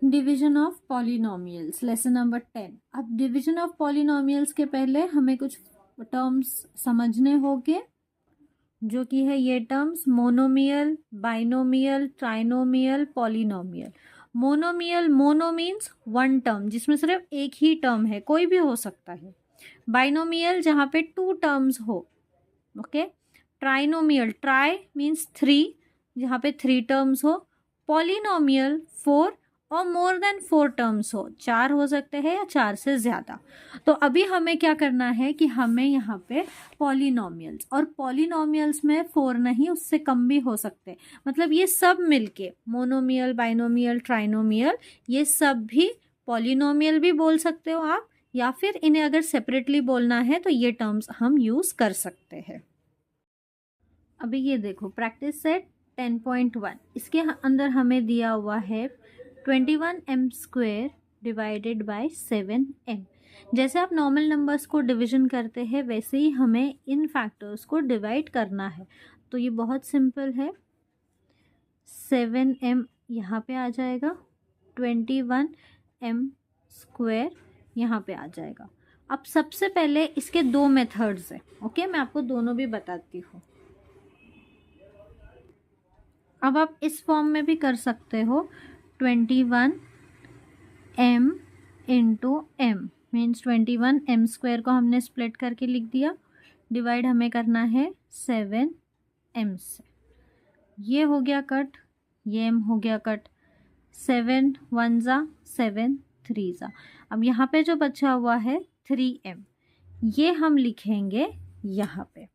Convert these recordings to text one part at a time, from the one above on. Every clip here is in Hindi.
Division of polynomials, lesson number 10। अब डिवीजन ऑफ पॉलिनोमियल्स के पहले हमें कुछ टर्म्स समझने होंगे, जो कि है ये terms monomial, binomial, trinomial, polynomial. Monomial, mono means one term, जिसमें सिर्फ एक ही टर्म है, कोई भी हो सकता है। बाइनोमियल जहाँ पे टू टर्म्स हो, okay. Trinomial, try means three, जहाँ पे थ्री टर्म्स हो। पॉलिनोमियल फोर और मोर देन फोर टर्म्स हो, चार हो सकते हैं या चार से ज़्यादा। तो अभी हमें क्या करना है कि हमें यहाँ पे पॉलिनोमियल्स, और पॉलिनोमियल्स में फोर नहीं उससे कम भी हो सकते, मतलब ये सब मिलके मोनोमियल, बाइनोमियल, ट्राइनोमियल, ये सब भी पॉलिनोमियल भी बोल सकते हो आप, या फिर इन्हें अगर सेपरेटली बोलना है तो ये टर्म्स हम यूज़ कर सकते हैं। अभी ये देखो प्रैक्टिस सेट 10.1, इसके अंदर हमें दिया हुआ है 21m² डिवाइडेड बाय 7m। जैसे आप नॉर्मल नंबर्स को डिवीजन करते हैं वैसे ही हमें इन फैक्टर्स को डिवाइड करना है। तो ये बहुत सिंपल है, 7m यहाँ पे आ जाएगा, 21m² यहाँ पे आ जाएगा। अब सबसे पहले इसके दो मेथड्स हैं, ओके, मैं आपको दोनों भी बताती हूँ। अब आप इस फॉर्म में भी कर सकते हो, 21m into M means 21m² को हमने स्प्लिट करके लिख दिया, डिवाइड हमें करना है 7m से। ये हो गया कट, ये m हो गया कट, 7 1 ज़ा 7 3 ज़ा। अब यहाँ पे जो बचा हुआ है 3m, ये हम लिखेंगे यहाँ पे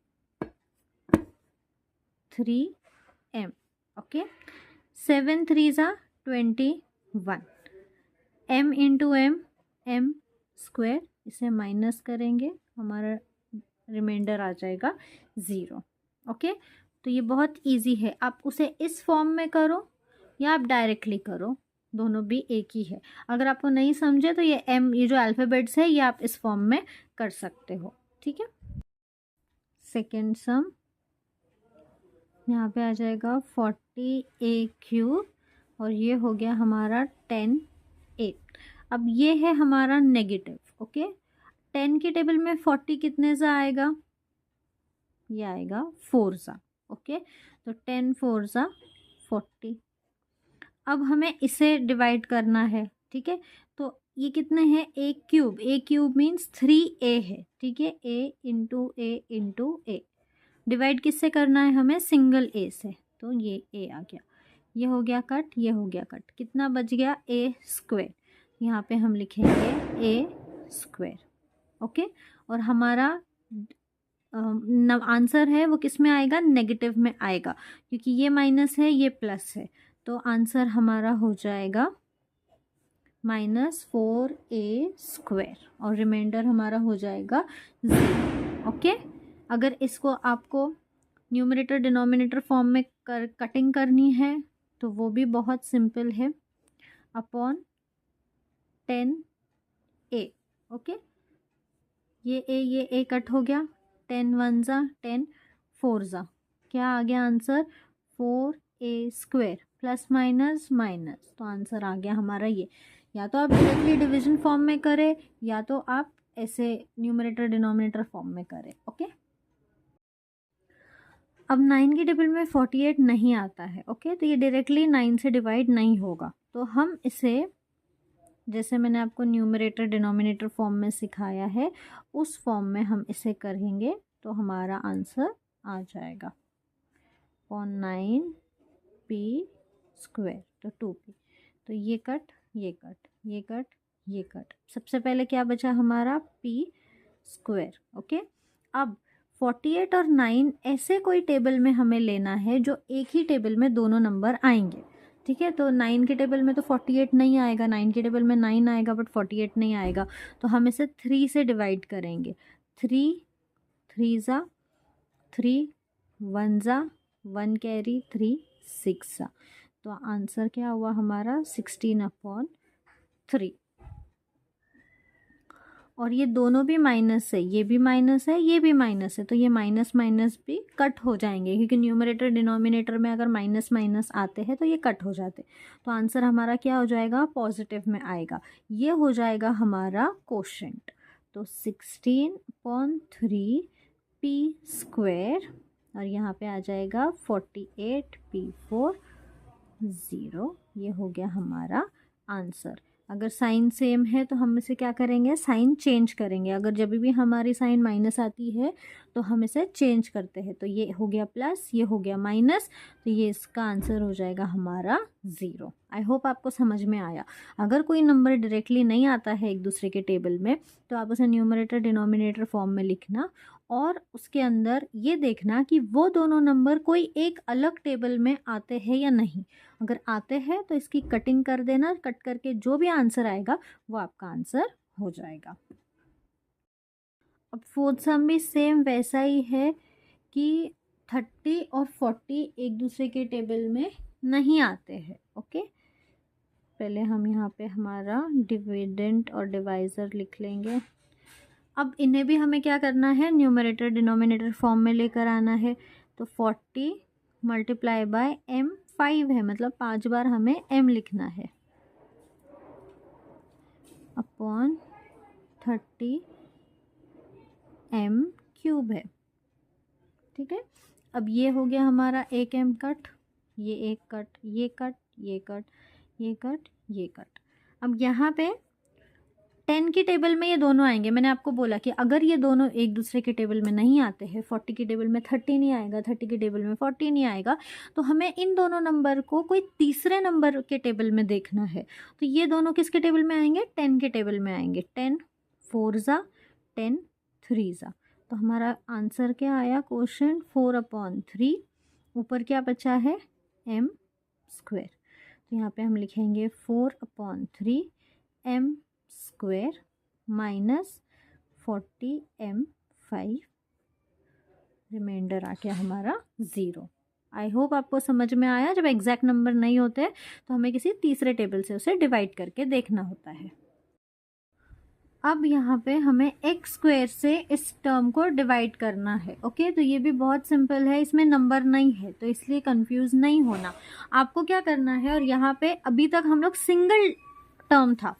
3m, ओके। 7 3 ज़ा 21, m इंटू एम m², इसे माइनस करेंगे, हमारा रिमाइंडर आ जाएगा 0, ओके। तो ये बहुत इजी है, आप उसे इस फॉर्म में करो या आप डायरेक्टली करो, दोनों भी एक ही है। अगर आपको नहीं समझे तो ये m, ये जो अल्फ़ाबेट्स है ये आप इस फॉर्म में कर सकते हो, ठीक है। सेकेंड सम यहाँ पे आ जाएगा 40a³ और ये हो गया हमारा 10a। अब ये है हमारा नेगेटिव, ओके। 10 की टेबल में 40 कितने सा आएगा, ये आएगा 4 सा, ओके। तो 10 4 सा 40। अब हमें इसे डिवाइड करना है, ठीक है। तो ये कितने हैं, a³ मीन्स 3a है, ठीक है। a इंटू ए डिवाइड किससे करना है हमें, सिंगल a से, तो ये a आ गया, ये हो गया कट, ये हो गया कट, कितना बच गया a², यहाँ पे हम लिखेंगे a², ओके। और हमारा आंसर है वो किस में आएगा, नेगेटिव में आएगा, क्योंकि ये माइनस है ये प्लस है, तो आंसर हमारा हो जाएगा -4a² और रिमाइंडर हमारा हो जाएगा 0, ओके। अगर इसको आपको न्यूमरेटर डिनोमिनेटर फॉर्म में कटिंग करनी है तो वो भी बहुत सिंपल है, अपॉन 10a, ओके। ये a कट हो गया, 10 1 ज़ा 10 4 ज़ा, क्या आ गया answer, 4a² plus minus minus, तो आंसर आ गया हमारा ये। या तो आप डायरेक्टली डिवीजन फॉर्म में करें या तो आप ऐसे न्यूमरेटर डिनोमिनेटर फॉर्म में करें, ओके। अब 9 की टेबल में 48 नहीं आता है, ओके, तो ये डायरेक्टली 9 से डिवाइड नहीं होगा, तो हम इसे जैसे मैंने आपको न्यूमरेटर डिनोमिनेटर फॉर्म में सिखाया है उस फॉर्म में हम इसे करेंगे, तो हमारा आंसर आ जाएगा 9p², तो 2p, तो ये कट ये कट ये कट ये कट, सबसे पहले क्या बचा हमारा p², ओके। अब 48 और 9 ऐसे कोई टेबल में हमें लेना है जो एक ही टेबल में दोनों नंबर आएंगे, ठीक है। तो 9 के टेबल में तो 48 नहीं आएगा, 9 के टेबल में 9 आएगा बट 48 नहीं आएगा, तो हम इसे 3 से डिवाइड करेंगे, 3 3 ज़ा 3 1 ज़ा 1 कैरी 3 6 ज़ा, तो आंसर क्या हुआ हमारा 16/3। और ये दोनों भी माइनस है, ये भी माइनस है, ये भी माइनस है, तो ये माइनस माइनस भी कट हो जाएंगे, क्योंकि न्यूमरेटर डिनोमिनेटर में अगर माइनस माइनस आते हैं तो ये कट हो जाते। तो आंसर हमारा क्या हो जाएगा, पॉजिटिव में आएगा। ये हो जाएगा हमारा कोशेंट। तो 16/3 p स्क्वायर और यहाँ पे आ जाएगा 48p/0। ये हो गया हमारा आंसर। अगर साइन सेम है तो हम इसे क्या करेंगे, साइन चेंज करेंगे। अगर जब भी हमारी साइन माइनस आती है तो हम इसे चेंज करते हैं। तो ये हो गया प्लस, ये हो गया माइनस, तो ये इसका आंसर हो जाएगा हमारा 0। आई होप आपको समझ में आया। अगर कोई नंबर डायरेक्टली नहीं आता है एक दूसरे के टेबल में तो आप उसे न्यूमरेटर डिनोमिनेटर फॉर्म में लिखना और उसके अंदर ये देखना कि वो दोनों नंबर कोई एक अलग टेबल में आते हैं या नहीं। अगर आते हैं तो इसकी कटिंग कर देना, कट करके जो भी आंसर आएगा वो आपका आंसर हो जाएगा। अब फोर्थ सम भी सेम वैसा ही है कि 30 और 40 एक दूसरे के टेबल में नहीं आते हैं। ओके, पहले हम यहाँ पे हमारा डिविडेंड और डिवाइज़र लिख लेंगे। अब इन्हें भी हमें क्या करना है, न्यूमरेटर डिनोमिनेटर फॉर्म में लेकर आना है। तो 40 मल्टीप्लाई बाय m 5 है, मतलब 5 बार हमें m लिखना है अपॉन 30 m क्यूब है। ठीक है, अब ये हो गया हमारा एक m कट, ये एक कट, ये कट, ये कट, ये कट, ये कट। अब यहाँ पे 10 की टेबल में ये दोनों आएंगे। मैंने आपको बोला कि अगर ये दोनों एक दूसरे के टेबल में नहीं आते हैं, 40 की टेबल में 30 नहीं आएगा, 30 की टेबल में 40 नहीं आएगा, तो हमें इन दोनों नंबर को कोई तीसरे नंबर के टेबल में देखना है। तो ये दोनों किसके टेबल में आएंगे, 10 के टेबल में आएंगे। 10 4 ज़ा 10 3 ज़ा, तो हमारा आंसर क्या आया, क्वोशिएंट 4/3। ऊपर क्या बचा है, m स्क्वायर। तो यहाँ पे हम लिखेंगे 4/3 m square minus 40m5, remainder आ गया हमारा 0। आई होप आपको समझ में आया। जब एग्जैक्ट नंबर नहीं होते तो हमें किसी तीसरे टेबल से उसे डिवाइड करके देखना होता है। अब यहाँ पे हमें एक्स स्क्वायर से इस टर्म को डिवाइड करना है। ओके, तो ये भी बहुत सिंपल है, इसमें नंबर नहीं है तो इसलिए कंफ्यूज नहीं होना। आपको क्या करना है, और यहाँ पे अभी तक हम लोग सिंगल टर्म था,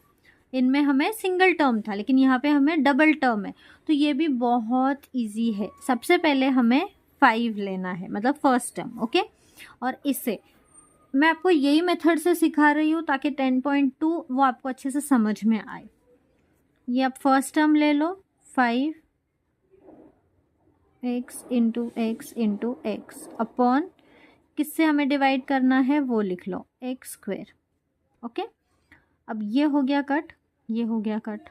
इनमें हमें सिंगल टर्म था, लेकिन यहाँ पे हमें डबल टर्म है। तो ये भी बहुत इजी है। सबसे पहले हमें 5 लेना है, मतलब फर्स्ट टर्म। ओके, और इससे मैं आपको यही मेथड से सिखा रही हूँ ताकि 10.2 वो आपको अच्छे से समझ में आए। ये आप फर्स्ट टर्म ले लो, 5x इंटू एक्स अपॉन किससे हमें डिवाइड करना है वो लिख लो, एक्स स्क्वायर। ओके, अब ये हो गया कट, ये हो गया कट,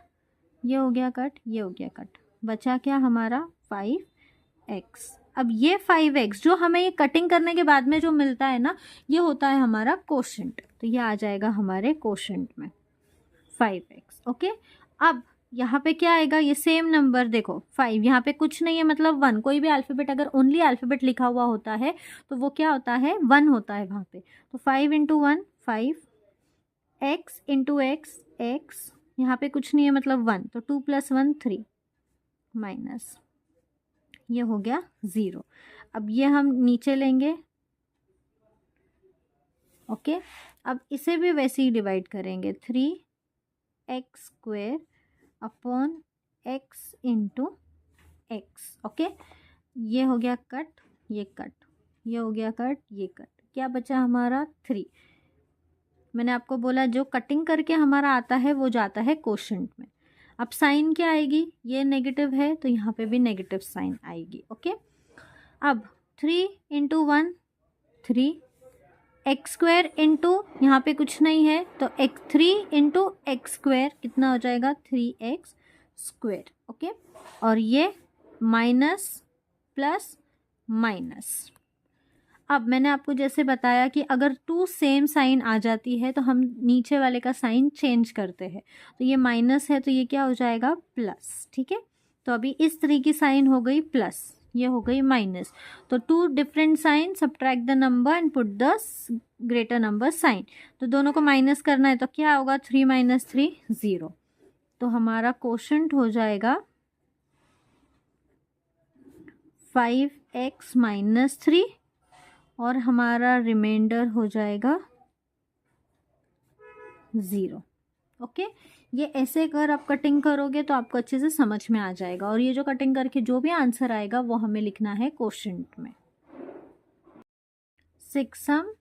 ये हो गया कट, ये हो गया कट, बचा क्या हमारा 5x। अब ये 5x जो हमें ये कटिंग करने के बाद में जो मिलता है ना, ये होता है हमारा कोशेंट। तो ये आ जाएगा हमारे कोशेंट में 5x। ओके, अब यहाँ पे क्या आएगा, ये सेम नंबर देखो 5, यहाँ पे कुछ नहीं है मतलब 1। कोई भी अल्फ़ाबेट अगर ओनली अल्फ़ाबेट लिखा हुआ होता है तो वो क्या होता है, 1 होता है वहाँ पे। तो 5 × 1 5, x × x x, यहाँ पे कुछ नहीं है मतलब 1, तो 2 + 1 3 माइनस, ये हो गया 0। अब ये हम नीचे लेंगे। ओके, अब इसे भी वैसे ही डिवाइड करेंगे, 3x square upon x into x. Okay, ये हो गया कट, ये कट, ये हो गया कट, ये कट, क्या बचा हमारा 3। मैंने आपको बोला जो कटिंग करके हमारा आता है वो जाता है कोशेंट में। अब साइन क्या आएगी, ये नेगेटिव है तो यहाँ पे भी नेगेटिव साइन आएगी। ओके, अब 3 × 1 3, एक्स स्क्वायर इंटू यहाँ पे कुछ नहीं है तो 3 × एक्स स्क्वायर कितना हो जाएगा, 3x स्क्वायर। ओके, और ये माइनस प्लस माइनस। अब मैंने आपको जैसे बताया कि अगर 2 सेम साइन आ जाती है तो हम नीचे वाले का साइन चेंज करते हैं। तो ये माइनस है तो ये क्या हो जाएगा, प्लस। ठीक है, तो अभी इस तरह की साइन हो गई प्लस, ये हो गई माइनस। तो 2 different sign, subtract the number and put the greater number sign. तो दोनों को माइनस करना है तो क्या होगा, 3 - 3 0। तो हमारा कोशेंट हो जाएगा 5x माइनस 3 और हमारा रिमाइंडर हो जाएगा 0। ओके, ये ऐसे अगर आप कटिंग करोगे तो आपको अच्छे से समझ में आ जाएगा। और ये जो कटिंग करके जो भी आंसर आएगा वो हमें लिखना है क्वोशिएंट में। 6 सम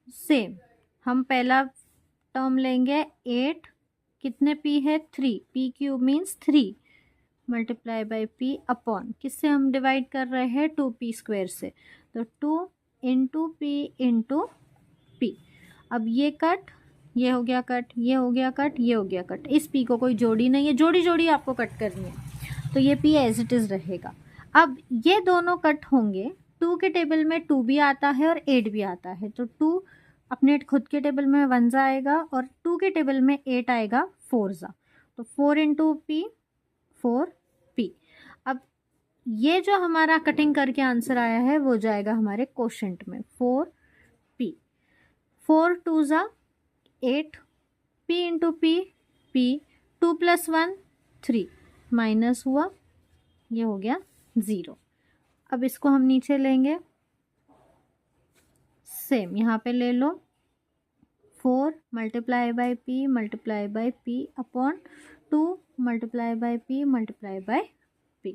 सेम, हम पहला टर्म लेंगे 8, कितने p है 3, p cube means 3 multiply by p upon, किससे हम डिवाइड कर रहे हैं 2p स्क्वायर से, तो 2 इंटू p इंटू p। अब ये कट, ये हो गया कट, ये हो गया कट, ये हो गया कट, इस p को कोई जोड़ी नहीं है, जोड़ी जोड़ी आपको कट करनी है, तो ये p एज इट इज़ रहेगा। अब ये दोनों कट होंगे, 2 के टेबल में 2 भी आता है और 8 भी आता है, तो 2 अपने खुद के टेबल में 1 जा आएगा और 2 के टेबल में 8 आएगा 4 जा, तो 4 इंटू p 4p। अब ये जो हमारा कटिंग करके आंसर आया है वो जाएगा हमारे क्वोशिएंट में 4p। 4 2 जा 8, p into p 2 plus 1 3 minus हुआ, ये हो गया 0। अब इसको हम नीचे लेंगे, सेम यहाँ पे ले लो, 4 multiply by p multiply by p upon 2 multiply by p multiply by p।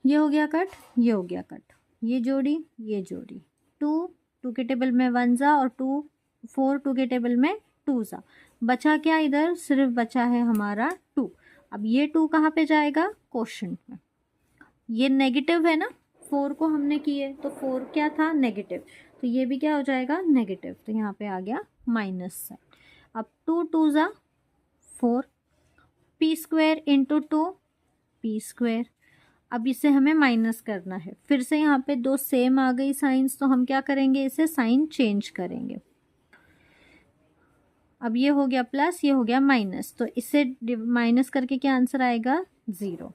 ये हो गया कट, ये हो गया कट, ये जोड़ी, ये जोड़ी, 2 के टेबल में 1 जा और 4 2 के टेबल में 2 जा, बचा क्या इधर, सिर्फ बचा है हमारा 2। अब ये 2 कहाँ पे जाएगा, क्वोशिएंट में। ये नेगेटिव है ना, 4 को हमने किए तो 4 क्या था, नेगेटिव, तो ये भी क्या हो जाएगा, नेगेटिव, तो यहाँ पे आ गया माइनस साइन। अब 2 2 जा 4, p square into 2 p square. अब इसे हमें माइनस करना है, फिर से यहाँ पे दो सेम आ गई साइंस, तो हम क्या करेंगे, इसे साइन चेंज करेंगे। अब ये हो गया प्लस, ये हो गया माइनस, तो इससे माइनस करके क्या आंसर आएगा 0,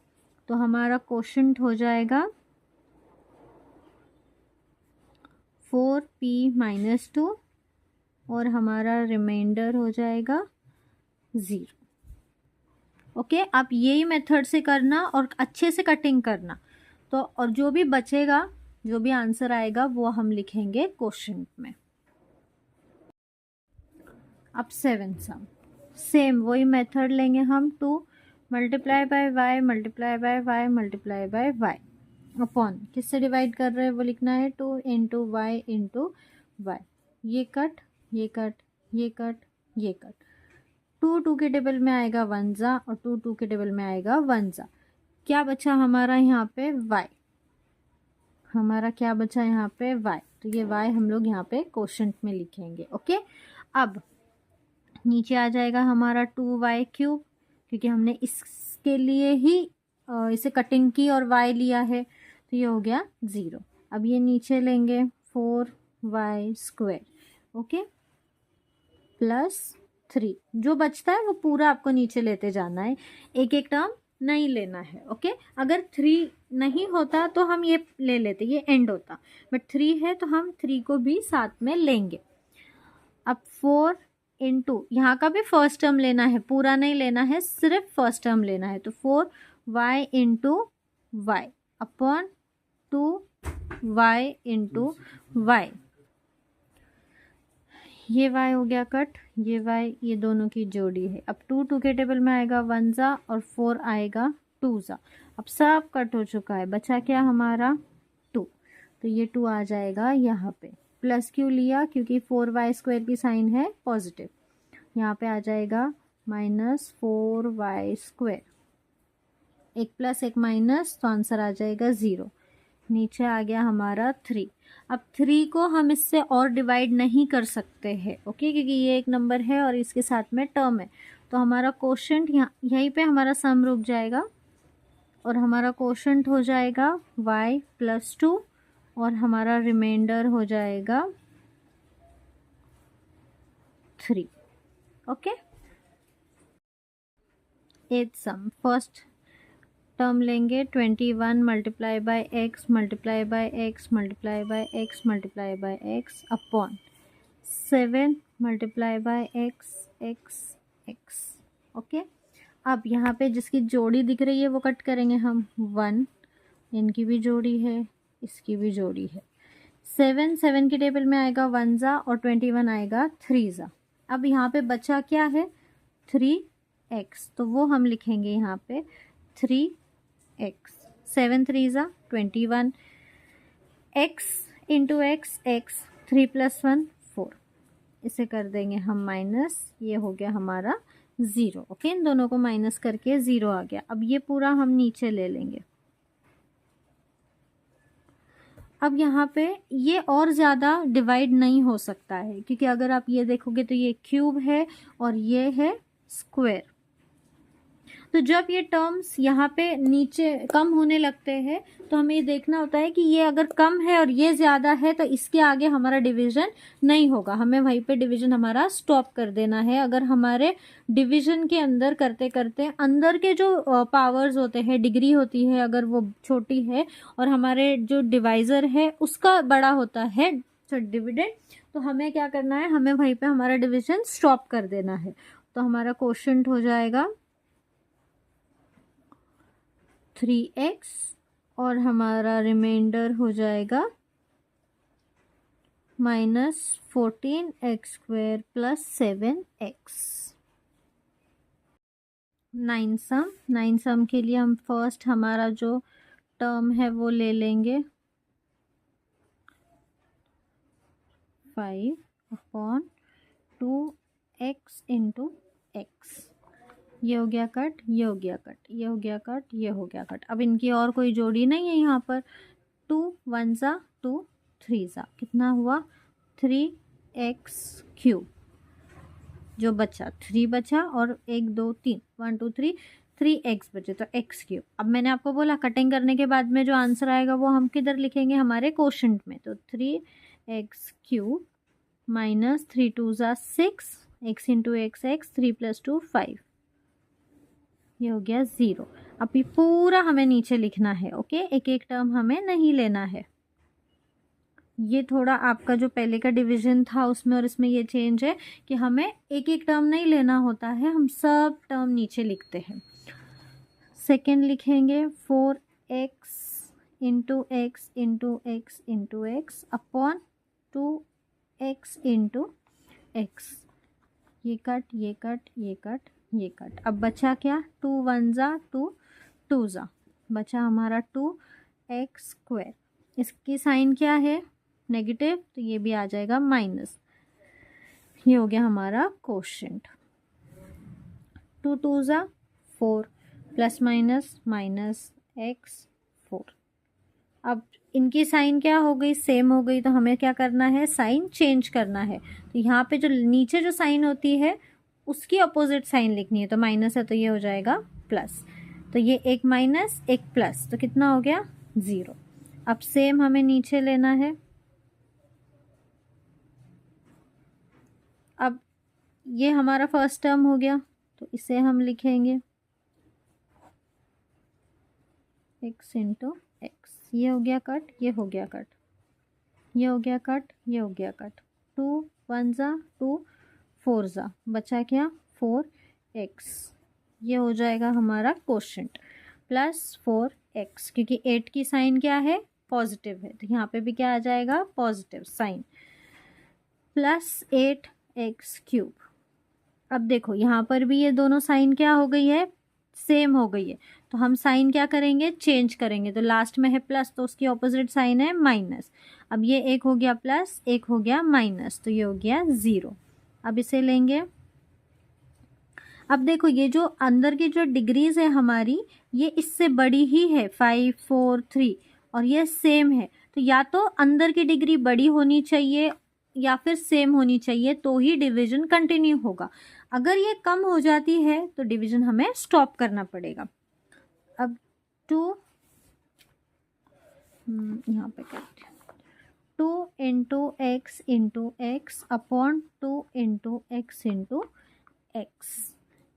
तो हमारा क्वोशिएंट हो जाएगा 4p माइनस 2 और हमारा रिमाइंडर हो जाएगा 0। ओके, आप यही मेथड से करना और अच्छे से कटिंग करना, तो और जो भी बचेगा, जो भी आंसर आएगा वो हम लिखेंगे क्वोशिएंट में। अब 7 सम, सेम वही मेथड लेंगे हम, 2 multiply by y multiply by y multiply by y upon, किससे डिवाइड कर रहे हैं वो लिखना है, 2 इंटू वाई इंटू वाई। ये कट, ये कट, ये कट, ये कट, 2 2 के टेबल में आएगा 1 जा और 2 2 के टेबल में आएगा 1 जा। क्या बचा हमारा यहाँ पे y, हमारा क्या बचा यहाँ पे y, तो ये y हम लोग यहाँ पे क्वोशिएंट में लिखेंगे। ओके, अब नीचे आ जाएगा हमारा 2y क्यूब, क्योंकि हमने इसके लिए ही इसे कटिंग की और y लिया है, तो ये हो गया 0। अब ये नीचे लेंगे 4y स्क्वायर, ओके, प्लस 3, जो बचता है वो पूरा आपको नीचे लेते जाना है, एक एक टर्म नहीं लेना है। ओके, अगर 3 नहीं होता तो हम ये ले लेते, ये एंड होता, बट 3 है तो हम 3 को भी साथ में लेंगे। अब 4 इंटू, यहाँ का भी फर्स्ट टर्म लेना है, पूरा नहीं लेना है, सिर्फ फर्स्ट टर्म लेना है, तो 4y into y upon 2y into y. ये y हो गया कट, ये y, ये दोनों की जोड़ी है। अब 2 2 के टेबल में आएगा 1 जा और 4 आएगा 2 जा। अब सब कट हो चुका है, बचा क्या हमारा 2, तो ये 2 आ जाएगा यहाँ पे। प्लस क्यों लिया, क्योंकि 4y स्क्वायर की साइन है पॉजिटिव, यहाँ पे आ जाएगा माइनस 4y स्क्वायर, एक प्लस एक माइनस, तो आंसर आ जाएगा 0। नीचे आ गया हमारा 3। अब 3 को हम इससे और डिवाइड नहीं कर सकते हैं, ओके, क्योंकि ये एक नंबर है और इसके साथ में टर्म है, तो हमारा क्वोशिएंट यहीं पे हमारा सम रुक जाएगा और हमारा क्वोशिएंट हो जाएगा y प्लस 2 और हमारा रिमाइंडर हो जाएगा 3। ओके, 8 सम, फर्स्ट टर्म लेंगे 21 multiply by x multiply by x multiply by x multiply by x upon 7 multiply by x x x. Okay, अब यहाँ पे जिसकी जोड़ी दिख रही है वो कट करेंगे हम 1, इनकी भी जोड़ी है, इसकी भी जोड़ी है। 7 की टेबल में आएगा 1 ज़ा और 21 आएगा 3 ज़ा। अब यहाँ पे बचा क्या है 3x, तो वो हम लिखेंगे यहाँ पे 3x। 7 3 ज़ा 21, x इंटू एक्स, एक्स 3 + 1 4, इसे कर देंगे हम माइनस, ये हो गया हमारा 0। ओके, इन दोनों को माइनस करके 0 आ गया। अब ये पूरा हम नीचे ले लेंगे। अब यहाँ पे ये और ज़्यादा डिवाइड नहीं हो सकता है, क्योंकि अगर आप ये देखोगे तो ये क्यूब है और ये है स्क्वायर। तो जब ये टर्म्स यहाँ पे नीचे कम होने लगते हैं तो हमें ये देखना होता है कि ये अगर कम है और ये ज़्यादा है तो इसके आगे हमारा डिवीज़न नहीं होगा, हमें वहीं पे डिवीज़न हमारा स्टॉप कर देना है। अगर हमारे डिवीज़न के अंदर करते करते अंदर के जो पावर्स होते हैं, डिग्री होती है अगर वो छोटी है और हमारे जो डिवाइज़र है उसका बड़ा होता है डिविडेंड, तो हमें क्या करना है, हमें वहीं पे हमारा डिवीज़न स्टॉप कर देना है। तो हमारा क्वोशंट हो जाएगा 3x और हमारा रिमाइंडर हो जाएगा -14x² + 7x। 9 सम के लिए हम फर्स्ट हमारा जो टर्म है वो ले लेंगे 5/2x × x। ये हो गया कट, ये हो गया कट, ये हो गया कट, ये हो गया कट। अब इनकी और कोई जोड़ी नहीं है यहाँ पर। 2 1 ज़ा 2 3 ज़ा कितना हुआ 3x³ जो बचा 3 बचा और 1 2 3 1 2 3 3x बचे तो x³। अब मैंने आपको बोला कटिंग करने के बाद में जो आंसर आएगा वो हम किधर लिखेंगे, हमारे क्वोशंट में। तो 3x³ - 3 2 ज़ा 6, x × x x, 3 + 2 5, ये हो गया 0। अब ये पूरा हमें नीचे लिखना है। ओके, एक एक टर्म हमें नहीं लेना है। ये थोड़ा आपका जो पहले का डिवीजन था उसमें और इसमें ये चेंज है कि हमें एक एक टर्म नहीं लेना होता है, हम सब टर्म नीचे लिखते हैं। सेकेंड लिखेंगे 4x × x × x × x upon 2x × x। ये कट, ये कट, ये कट, ये कट। अब बचा क्या 2 1 ज़ा 2 2 ज़ा बचा हमारा 2x²। इसकी साइन क्या है नेगेटिव, तो ये भी आ जाएगा माइनस। ये हो गया हमारा क्वोशंट। 2 2 ज़ा 4 ± -x4। अब इनकी साइन क्या हो गई, सेम हो गई, तो हमें क्या करना है, साइन चेंज करना है। तो यहाँ पे जो नीचे जो साइन होती है उसकी अपोजिट साइन लिखनी है। तो माइनस है तो ये हो जाएगा प्लस, तो ये एक माइनस एक प्लस, तो कितना हो गया 0। अब सेम हमें नीचे लेना है। अब ये हमारा फर्स्ट टर्म हो गया तो इसे हम लिखेंगे x × x। ये हो गया कट, ये हो गया कट, ये हो गया कट, ये हो गया कट। 2 1 ज़ा 2 4 ज़ा बचा क्या 4x। ये हो जाएगा हमारा क्वोशंट प्लस 4x, क्योंकि 8 की साइन क्या है पॉजिटिव है, तो यहाँ पे भी क्या आ जाएगा पॉजिटिव साइन, प्लस 8x³। अब देखो यहाँ पर भी ये दोनों साइन क्या हो गई है, सेम हो गई है, तो हम साइन क्या करेंगे, चेंज करेंगे। तो लास्ट में है प्लस तो उसकी ऑपोजिट साइन है माइनस। अब ये एक हो गया प्लस, एक हो गया माइनस, तो ये हो गया 0। अब इसे लेंगे। अब देखो ये जो अंदर की जो डिग्रीज है हमारी, ये इससे बड़ी ही है 5 4 3 और ये सेम है, तो या तो अंदर की डिग्री बड़ी होनी चाहिए या फिर सेम होनी चाहिए, तो ही डिवीजन कंटिन्यू होगा। अगर ये कम हो जाती है तो डिवीजन हमें स्टॉप करना पड़ेगा। अब 2 यहाँ पे करते हैं 2 × x × x upon 2 × x × x।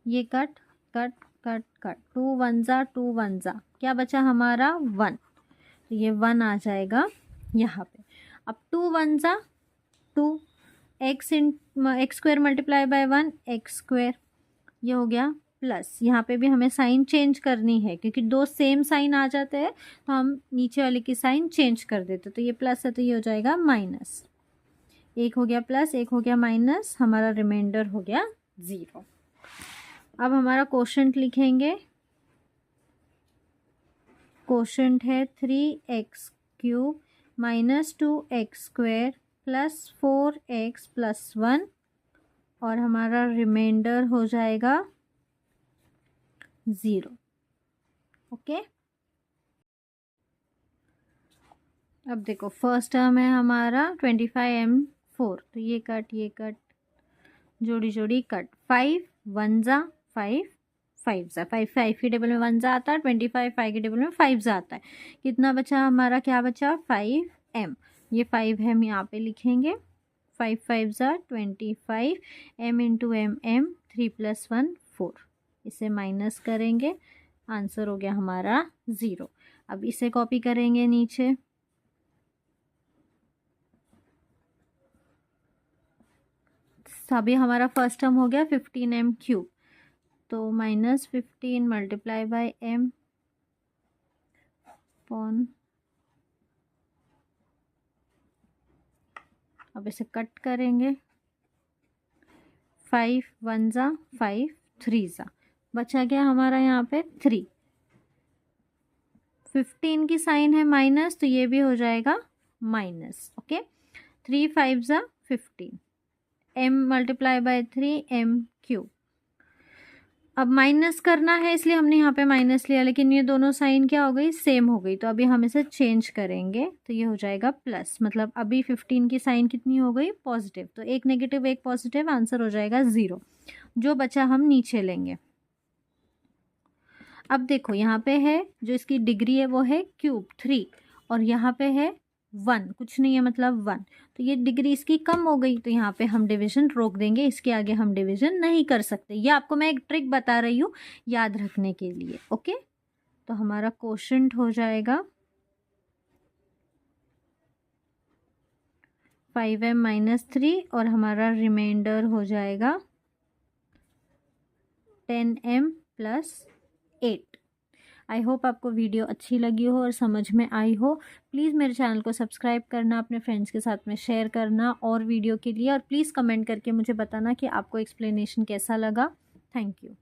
ये कट कट कट कट, 2 1 ज़ा 2 1 ज़ा, क्या बचा हमारा 1, तो ये 1 आ जाएगा यहाँ पे। अब 2 1 ज़ा 2 x² × 1 x², ये हो गया प्लस, यहाँ पे भी हमें साइन चेंज करनी है क्योंकि दो सेम साइन आ जाते हैं तो हम नीचे वाले की साइन चेंज कर देते। तो ये प्लस है तो ये हो जाएगा माइनस। एक हो गया प्लस, एक हो गया माइनस, हमारा रिमाइंडर हो गया 0। अब हमारा क्वोशंट लिखेंगे। क्वोशंट है 3x³ minus 2x² plus 4x plus 1 और हमारा रिमाइंडर हो जाएगा 0। ओके, अब देखो फर्स्ट टर्म है हमारा 25m4, तो ये कट जोड़ी जोड़ी कट, 5 1 जा 5 5 जा 5 5 की टेबल में 1 जा आता है, 25 5 की टेबल में 5 जा आता है। कितना बचा हमारा, क्या बचा 5m, ये 5 हम यहाँ पे लिखेंगे, 5 5 जा 25, m इंटू m 3 + 1 4, इसे माइनस करेंगे, आंसर हो गया हमारा 0। अब इसे कॉपी करेंगे नीचे, अभी हमारा फर्स्ट टर्म हो गया 15m³, तो -15 मल्टीप्लाई बाय m अपॉन, अब इसे कट करेंगे, 5 1 जा 5 3 जा, बचा गया हमारा यहाँ पे 3। 15 की साइन है माइनस तो ये भी हो जाएगा माइनस। ओके, 3 5 जा 15, m मल्टीप्लाई बाय 3m³। अब माइनस करना है इसलिए हमने यहाँ पे माइनस लिया, लेकिन ये दोनों साइन क्या हो गई, सेम हो गई, तो अभी हम इसे चेंज करेंगे तो ये हो जाएगा प्लस, मतलब अभी 15 की साइन कितनी हो गई, पॉजिटिव, तो एक नेगेटिव एक पॉजिटिव, आंसर हो जाएगा 0। जो बचा हम नीचे लेंगे। अब देखो यहाँ पे है जो इसकी डिग्री है वो है क्यूब 3 और यहाँ पे है 1, कुछ नहीं है मतलब 1, तो ये डिग्री इसकी कम हो गई, तो यहाँ पे हम डिवीजन रोक देंगे, इसके आगे हम डिवीजन नहीं कर सकते। ये आपको मैं एक ट्रिक बता रही हूँ याद रखने के लिए। ओके, तो हमारा क्वोशंट हो जाएगा 5m - 3 और हमारा रिमाइंडर हो जाएगा 10m + 8। आई होप आपको वीडियो अच्छी लगी हो और समझ में आई हो। प्लीज़ मेरे चैनल को सब्सक्राइब करना, अपने फ्रेंड्स के साथ में शेयर करना और वीडियो के लिए, और प्लीज़ कमेंट करके मुझे बताना कि आपको एक्सप्लेनेशन कैसा लगा। Thank you.